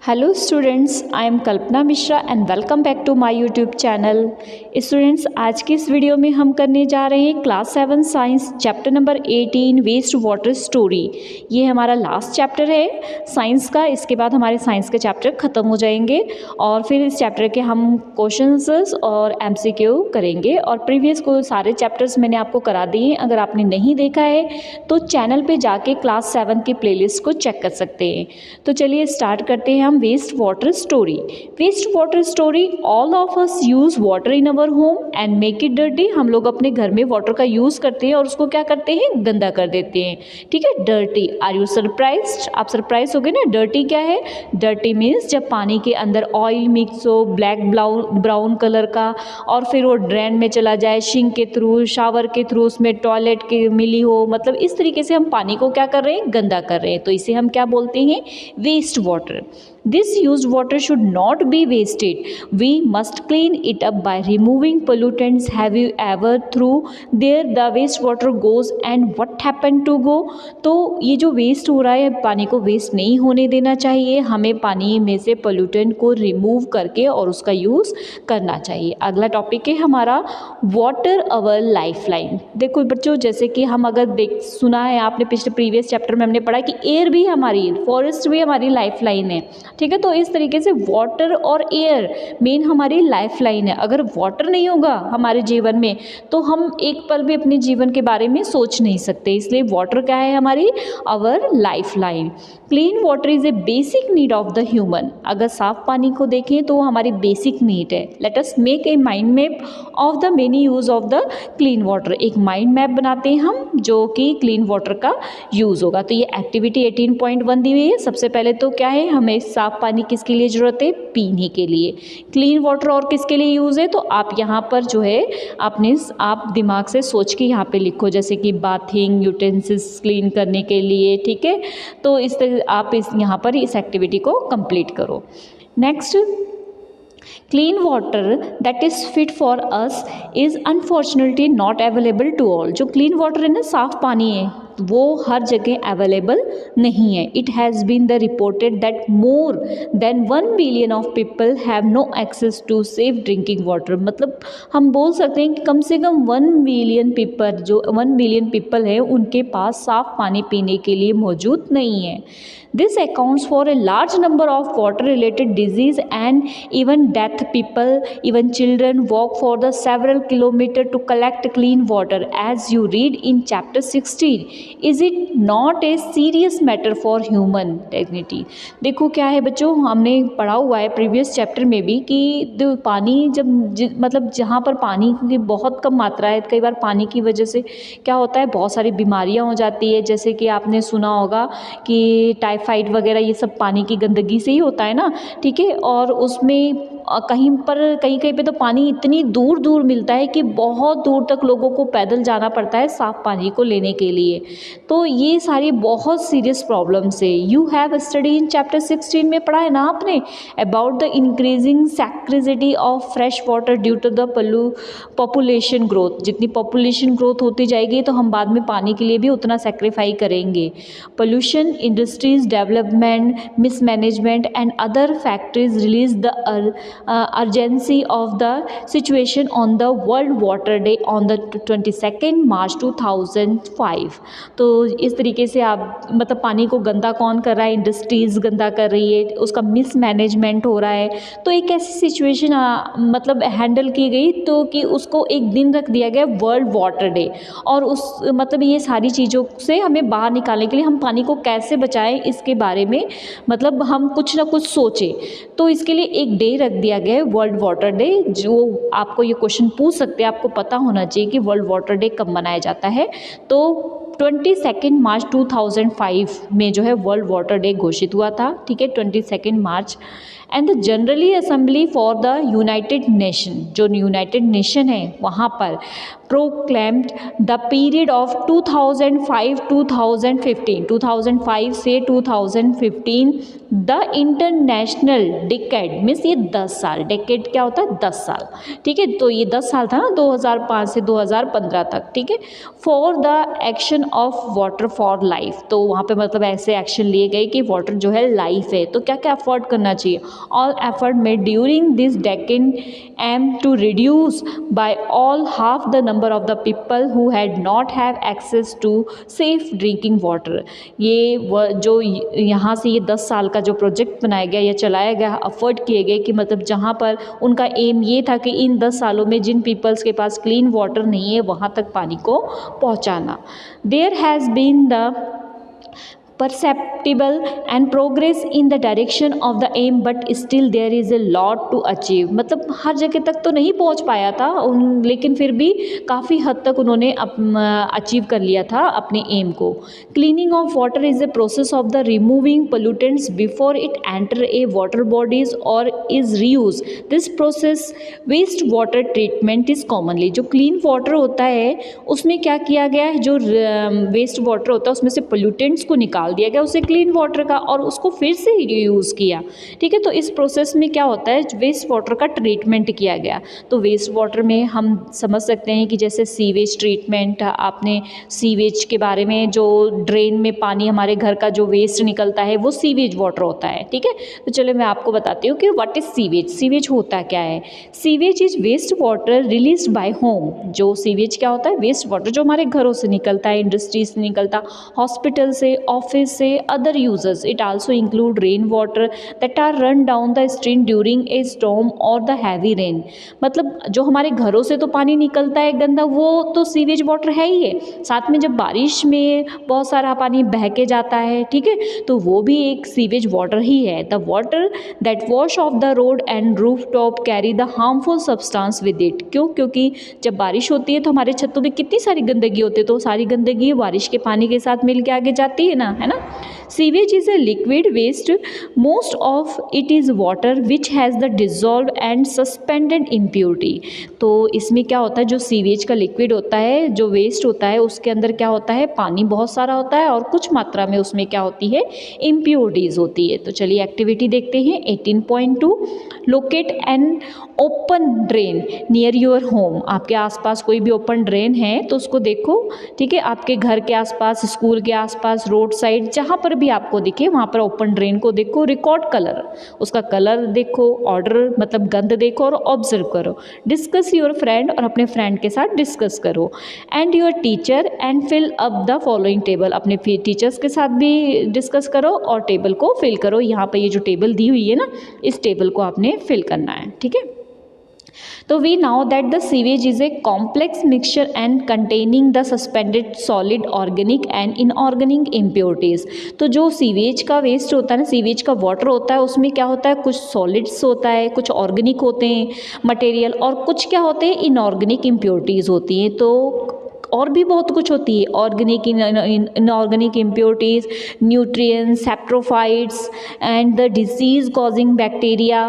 Hello students, I am Kalpana Mishra and welcome back to my YouTube channel. Students, आज की इस video में हम करने जा रहे हैं class 7 science chapter number 18 waste water story. ये हमारा लास्ट चैप्टर है साइंस का। इसके बाद हमारे साइंस के चैप्टर ख़त्म हो जाएंगे और फिर इस चैप्टर के हम क्वेश्चंस और एमसीक्यू करेंगे। और प्रीवियस को सारे चैप्टर्स मैंने आपको करा दिए हैं। अगर आपने नहीं देखा है तो चैनल पे जाके क्लास 7 की प्लेलिस्ट को चेक कर सकते हैं। तो चलिए स्टार्ट करते हैं हम waste water story. Waste water story, all of us use water in our home and make it dirty. हम लोग अपने घर में वाटर का यूज़ करते हैं और उसको क्या करते हैं, गंदा कर देते हैं। ठीक है, डर्टी। Are you surprised? आप सरप्राइज हो गए ना। डर्टी क्या है? डर्टी मीन्स जब पानी के अंदर ऑयल मिक्स हो ब्लैक ब्राउन कलर का और फिर वो ड्रेन में चला जाए, सिंक के थ्रू, शावर के थ्रू, उसमें टॉयलेट के मिली हो, मतलब इस तरीके से हम पानी को क्या कर रहे हैं, गंदा कर रहे हैं। तो इसे हम क्या बोलते हैं, waste water. This used water should not be wasted. We must clean it up by removing pollutants. Have you ever through there the waste water goes and what happened to go? तो ये जो waste हो रहा है, पानी को waste नहीं होने देना चाहिए। हमें पानी में से पोल्यूटेंट को रिमूव करके और उसका यूज़ करना चाहिए। अगला टॉपिक है हमारा वाटर अवर लाइफ लाइन। देखो बच्चों, जैसे कि हम अगर सुना है आपने पिछले प्रीवियस चैप्टर में हमने पढ़ा कि एयर भी हमारी, फॉरेस्ट भी हमारी लाइफ लाइन है। ठीक है, तो इस तरीके से वाटर और एयर मेन हमारी लाइफ लाइन है। अगर वाटर नहीं होगा हमारे जीवन में तो हम एक पल भी अपने जीवन के बारे में सोच नहीं सकते। इसलिए वाटर क्या है, हमारी our life line. Clean water is a basic need of the human. अगर साफ पानी को देखें तो वो हमारी बेसिक नीड है। Let us make a mind map of the many use of the clean water. एक माइंड मैप बनाते हैं हम जो कि क्लीन वाटर का यूज़ होगा। तो ये एक्टिविटी 18.1 दी हुई है। सबसे पहले तो क्या है, हमें साफ पानी किसके लिए ज़रूरत है, पीने के लिए। क्लीन वाटर और किसके लिए यूज़ है, तो आप यहाँ पर जो है आप दिमाग से सोच के यहाँ पे लिखो, जैसे कि बाथिंग यूटेंसिल्स क्लीन करने के लिए। ठीक है, तो इस तरह आप यहाँ पर इस एक्टिविटी को कंप्लीट करो। Next, clean water that is fit for us is unfortunately not available to all. जो क्लीन वाटर है ना, साफ पानी है, वो हर जगह अवेलेबल नहीं है। It has been the reported that more than 1 billion of people have no access to safe drinking water. मतलब हम बोल सकते हैं कि कम से कम 1 बिलियन पीपल है, उनके पास साफ पानी पीने के लिए मौजूद नहीं है। This accounts for a large number of water-related disease and even death. People, even children, walk for the several kilometers to collect clean water. As you read in chapter 16, is it not a serious matter for human dignity? देखो क्या है बच्चों, हमने पढ़ा हुआ है previous chapter में भी कि पानी मतलब जहाँ पर पानी की बहुत कम मात्रा है, कई बार पानी की वजह से क्या होता है, बहुत सारी बीमारियाँ हो जाती है। जैसे कि आपने सुना होगा कि टाइफाइड वगैरह, ये सब पानी की गंदगी से ही होता है ना। ठीक है, और उसमें कहीं पे तो पानी इतनी दूर दूर मिलता है कि बहुत दूर तक लोगों को पैदल जाना पड़ता है साफ़ पानी को लेने के लिए। तो ये सारी बहुत सीरियस प्रॉब्लम्स है। You have study in chapter 16 में पढ़ा है ना आपने, about the increasing scarcity of fresh water due to the population growth. जितनी पॉपुलेशन ग्रोथ होती जाएगी तो हम बाद में पानी के लिए भी उतना सेक्रीफाई करेंगे। Pollution, industries development, mismanagement and other factors release the urgency of the situation on the World Water Day on the 22nd March 2005। तो इस तरीके से आप मतलब पानी को गंदा कौन कर रहा है, इंडस्ट्रीज़ गंदा कर रही है, उसका मिसमैनेजमेंट हो रहा है। तो एक ऐसी सिचुएशन मतलब हैंडल की गई तो कि उसको एक दिन रख दिया गया वर्ल्ड वाटर डे। और उस मतलब ये सारी चीज़ों से हमें बाहर निकालने के लिए हम पानी को कैसे बचाएं, इसके बारे में मतलब हम कुछ ना कुछ सोचें। तो इसके लिए एक डे रख दिया गया है, वर्ल्ड वाटर डे। जो आपको ये क्वेश्चन पूछ सकते हैं, आपको पता होना चाहिए कि वर्ल्ड वाटर डे कब मनाया जाता है। तो 22 मार्च 2005 में जो है वर्ल्ड वाटर डे घोषित हुआ था। ठीक है, 22 मार्च। And the generally assembly for the United Nation, जो यूनाइटेड नेशन है वहाँ पर proclaimed the period of 2005 से 2015 द इंटरनेशनल डेकेड मीन्स ये 10 साल, डेकेड क्या होता है 10 साल, ठीक है। तो ये 10 साल था ना 2005 से 2015 तक, ठीक है। For the action of water for life, तो वहाँ पे मतलब ऐसे एक्शन लिए गए कि वाटर जो है लाइफ है, तो क्या क्या एफर्ट करना चाहिए। All effort made during this decade aim to reduce by all half the number of the people who had not have access to safe drinking water. ये जो यहाँ से ये 10 साल का जो प्रोजेक्ट बनाया गया या चलाया गया, एफर्ट किए गए कि मतलब जहाँ पर उनका एम ये था कि इन 10 सालों में जिन पीपल्स के पास क्लीन वाटर नहीं है वहाँ तक पानी को पहुँचाना। There has been the perceptible and progress in the direction of the aim but still there is a lot to achieve। मतलब हर जगह तक तो नहीं पहुंच पाया था लेकिन फिर भी काफ़ी हद तक उन्होंने अचीव कर लिया था अपने एम को। Cleaning of water is a process of the removing pollutants before it enter a water bodies और is reuse. This process waste water treatment is commonly. जो क्लीन वाटर होता है उसमें क्या किया गया है, जो वेस्ट वाटर होता है उसमें से पोल्यूटेंट्स को निकाल दिया गया उसे क्लीन वाटर का और उसको फिर से रीयूज़ किया, ठीक है। तो इस प्रोसेस में क्या होता है, वेस्ट वाटर का ट्रीटमेंट किया गया। तो वेस्ट वाटर में हम समझ सकते हैं कि जैसे सीवेज ट्रीटमेंट, आपने सीवेज के बारे में, जो ड्रेन में पानी हमारे घर का जो वेस्ट निकलता है वो सीवेज वाटर होता है, ठीक है। तो चलो मैं आपको बताती हूँ कि व्हाट इज़ सीवेज। सीवेज होता क्या है। Sewage is waste water release by home. जो सीवेज क्या होता है, वेस्ट वाटर जो हमारे घरों से निकलता है, इंडस्ट्री से निकलता, हॉस्पिटल से, ऑफिस से, other users. It also include rainwater that are run down the stream during a storm or the heavy rain। मतलब जो हमारे घरों से तो पानी निकलता है गंदा, वो तो सीवेज वाटर है ही है। साथ में जब बारिश में बहुत सारा पानी बह के जाता है, ठीक है, तो वो भी एक सीवेज वाटर ही है। The water that wash off the road and roof top carry the harmful substance with it. क्यों? क्योंकि जब बारिश होती है तो हमारे छतों में कितनी सारी गंदगी होती है, तो सारी गंदगी बारिश के पानी के साथ मिल के आगे जाती है ना, है ना। Sewage is a liquid waste, most of it is water which has the dissolve and suspended impurity. तो इसमें क्या होता है, जो सीवेज का लिक्विड होता है, जो वेस्ट होता है, उसके अंदर क्या होता है, पानी बहुत सारा होता है और कुछ मात्रा में उसमें क्या होती है, इम्प्योरिटीज़ होती है। तो चलिए एक्टिविटी देखते हैं। 18.2 locate an open drain near your home. आपके आसपास कोई भी ओपन ड्रेन है तो उसको देखो, ठीक है। आपके घर के आसपास, स्कूल के आसपास, रोड साइड, जहाँ पर भी आपको दिखे वहाँ पर ओपन ड्रेन को देखो। रिकॉर्ड कलर, उसका कलर देखो, ऑर्डर मतलब गंध देखो और ऑब्जर्व करो। डिस्कस योर फ्रेंड, और अपने फ्रेंड के साथ डिस्कस करो। And your teacher and fill up the following table. अपने टीचर्स के साथ भी डिस्कस करो और टेबल को फिल करो। यहाँ पर ये जो टेबल दी हुई है ना, इस टेबल को आपने फिल करना है, ठीक है। तो we now that the sewage is a complex mixture and containing the suspended solid organic and inorganic impurities. तो जो सीवेज का वेस्ट होता है ना, सीवेज का वाटर होता है, उसमें क्या होता है, कुछ सॉलिड्स होता है, कुछ ऑर्गेनिक होते हैं मटेरियल, और कुछ क्या होते हैं, इनऑर्गेनिक इम्प्योरिटीज़ होती हैं। तो और भी बहुत कुछ होती है, organic, inorganic impurities, nutrients, saprophytes and the disease causing bacteria,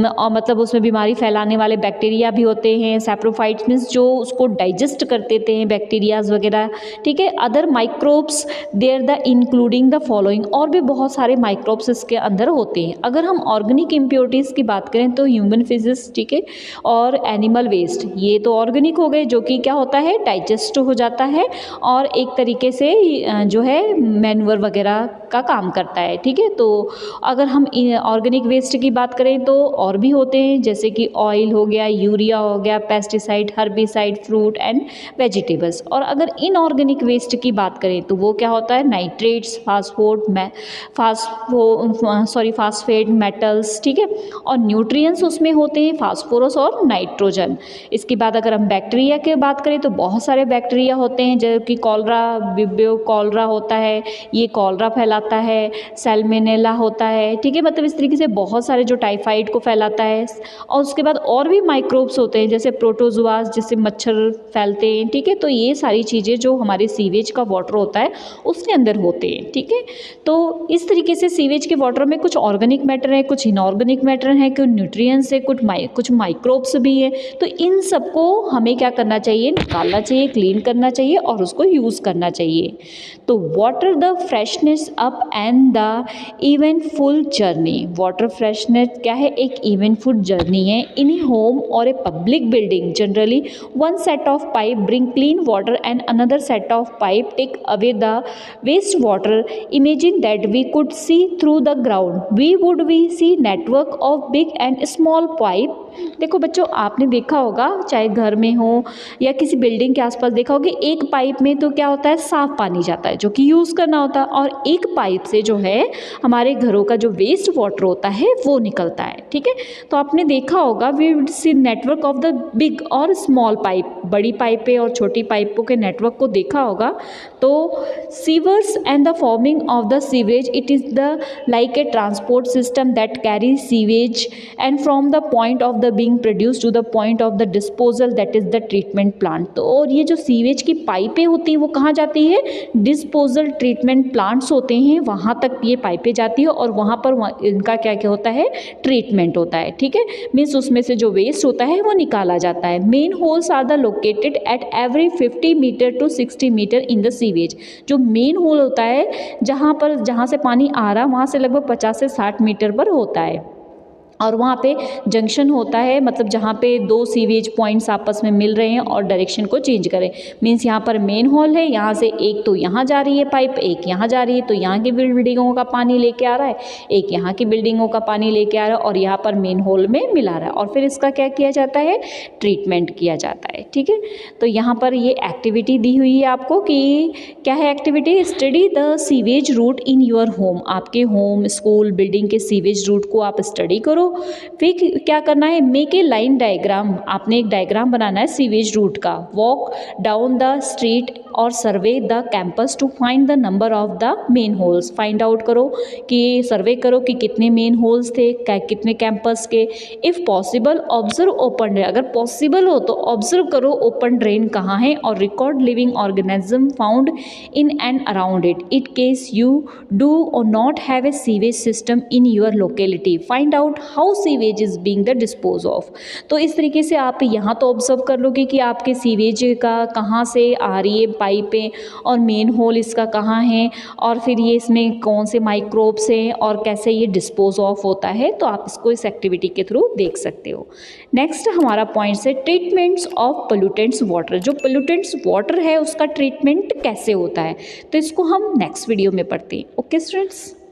और मतलब उसमें बीमारी फैलाने वाले बैक्टीरिया भी होते हैं। सैप्रोफाइट्स मीन्स जो उसको डाइजेस्ट कर देते हैं, बैक्टीरियाज वगैरह, ठीक है। Other microbes there the including the following, और भी बहुत सारे माइक्रोब्स इसके अंदर होते हैं। अगर हम ऑर्गेनिक इम्प्योरिटीज़ की बात करें तो ह्यूमन फिजिस, ठीक है, और एनिमल वेस्ट, ये तो ऑर्गेनिक हो गए, जो कि क्या होता है, डाइजेस्ट हो जाता है और एक तरीके से जो है मैन्योर वगैरह का काम करता है, ठीक है। तो अगर हम ऑर्गेनिक वेस्ट की बात करें तो और भी होते हैं, जैसे कि ऑयल हो गया, यूरिया हो गया, pesticide, herbicide, fruit and vegetables. और अगर इनऑर्गेनिक वेस्ट की बात करें तो वो क्या होता है, नाइट्रेट्स, फास्फेट, मेटल्स, ठीक है। और न्यूट्रिएंट्स उसमें होते हैं फास्फोरस और नाइट्रोजन। इसके बाद अगर हम बैक्टीरिया की बात करें तो बहुत सारे बैक्टीरिया बैक्टीरिया होते हैं जो कि कॉलरा, विब्रियो कॉलरा होता है, ये कॉलरा फैलाता है, सैल्मोनेला होता है, ठीक है, मतलब इस तरीके से बहुत सारे जो टाइफाइड को फैलाता है। और उसके बाद और भी माइक्रोब्स होते हैं जैसे प्रोटोजुआस, जिससे मच्छर फैलते हैं, ठीक है। तो ये सारी चीज़ें जो हमारे सीवेज का वाटर होता है उसके अंदर होते हैं, ठीक है। तो इस तरीके से सीवेज के वाटर में कुछ ऑर्गेनिक मैटर है, कुछ इनऑर्गेनिक मैटर है, कुछ न्यूट्रिएंट्स है, कुछ माइक्रोब्स भी है। तो इन सबको हमें क्या करना चाहिए, निकालना चाहिए, क्लीन करना चाहिए और उसको यूज़ करना चाहिए। तो water the freshness up and the eventful journey. Water freshness क्या है, एक इवेंटफुल जर्नी है। इन ए होम और a public building generally one set of pipe bring clean water and another set of pipe take away the waste water. Imagine that we could see through the ground, we would we see network of big and small pipe. देखो बच्चों, आपने देखा होगा चाहे घर में हो या किसी बिल्डिंग के आसपास देखा होगा, एक पाइप में तो क्या होता है, साफ पानी जाता है जो कि यूज़ करना होता है, और एक पाइप से जो है हमारे घरों का जो वेस्ट वाटर होता है वो निकलता है, ठीक है। तो आपने देखा होगा we would see network of the big और स्मॉल पाइप, बड़ी पाइपें और छोटी पाइपों के नेटवर्क को देखा होगा। तो sewers and the forming of the sewage, it is the like a transport system that carry sewage and from the point of the being produce to the point of the disposal that is the treatment plant. तो और ये जो sewage की पाइपें होती हैं वो कहाँ जाती है, डिस्पोजल ट्रीटमेंट प्लांट्स होते हैं वहाँ तक ये पाइपें जाती है और वहाँ पर इनका क्या क्या होता है, ट्रीटमेंट होता है, ठीक है। मीन्स उसमें से जो वेस्ट होता है वो निकाला जाता है। Manholes are the located at every 50 metre to 60 metre in the sewage. जो मेन होल होता है जहाँ से पानी आ रहा है वहाँ से लगभग 50 से 60 मीटर पर होता है, और वहाँ पे जंक्शन होता है, मतलब जहाँ पे दो सीवेज पॉइंट्स आपस में मिल रहे हैं और डायरेक्शन को चेंज करें। मीन्स यहाँ पर मेन हॉल है, यहाँ से एक तो यहाँ जा रही है पाइप, एक यहाँ जा रही है, तो यहाँ की बिल्डिंगों का पानी लेके आ रहा है, एक यहाँ की बिल्डिंगों का पानी लेके आ रहा है और यहाँ पर मेन हॉल में मिला रहा है, और फिर इसका क्या किया जाता है, ट्रीटमेंट किया जाता है, ठीक है। तो यहाँ पर ये एक्टिविटी दी हुई है आपको कि क्या है activity, study the sewage route in your home. आपके होम, स्कूल, बिल्डिंग के सीवेज रूट को आप स्टडी करो। फिर क्या करना है, मेक ए लाइन डायग्राम, आपने एक डायग्राम बनाना है सीवेज रूट का। वॉक डाउन द स्ट्रीट और survey the campus to find the number of the manholes. Find out करो कि सर्वे करो कि कितने मेन होल्स थे, कितने कैंपस के। If possible observe open drain, अगर पॉसिबल हो तो ऑब्जर्व करो ओपन ड्रेन कहाँ है, और record living organism found in and around it. It case you do और not have a sewage system in your locality, find out how sewage is being the dispose of. तो इस तरीके से आप यहाँ तो ऑब्जर्व कर लोगे कि आपके सीवेज का कहाँ से आ रही है पाइपें, और मेन होल इसका कहाँ है, और फिर ये इसमें कौन से माइक्रोब्स हैं और कैसे ये डिस्पोज ऑफ होता है। तो आप इसको इस एक्टिविटी के थ्रू देख सकते हो। नेक्स्ट हमारा पॉइंट्स है ट्रीटमेंट्स ऑफ पोल्यूटेंट्स वाटर। जो पोल्यूटेंट्स वाटर है उसका ट्रीटमेंट कैसे होता है, तो इसको हम नेक्स्ट वीडियो में पढ़ते हैं। Okay students.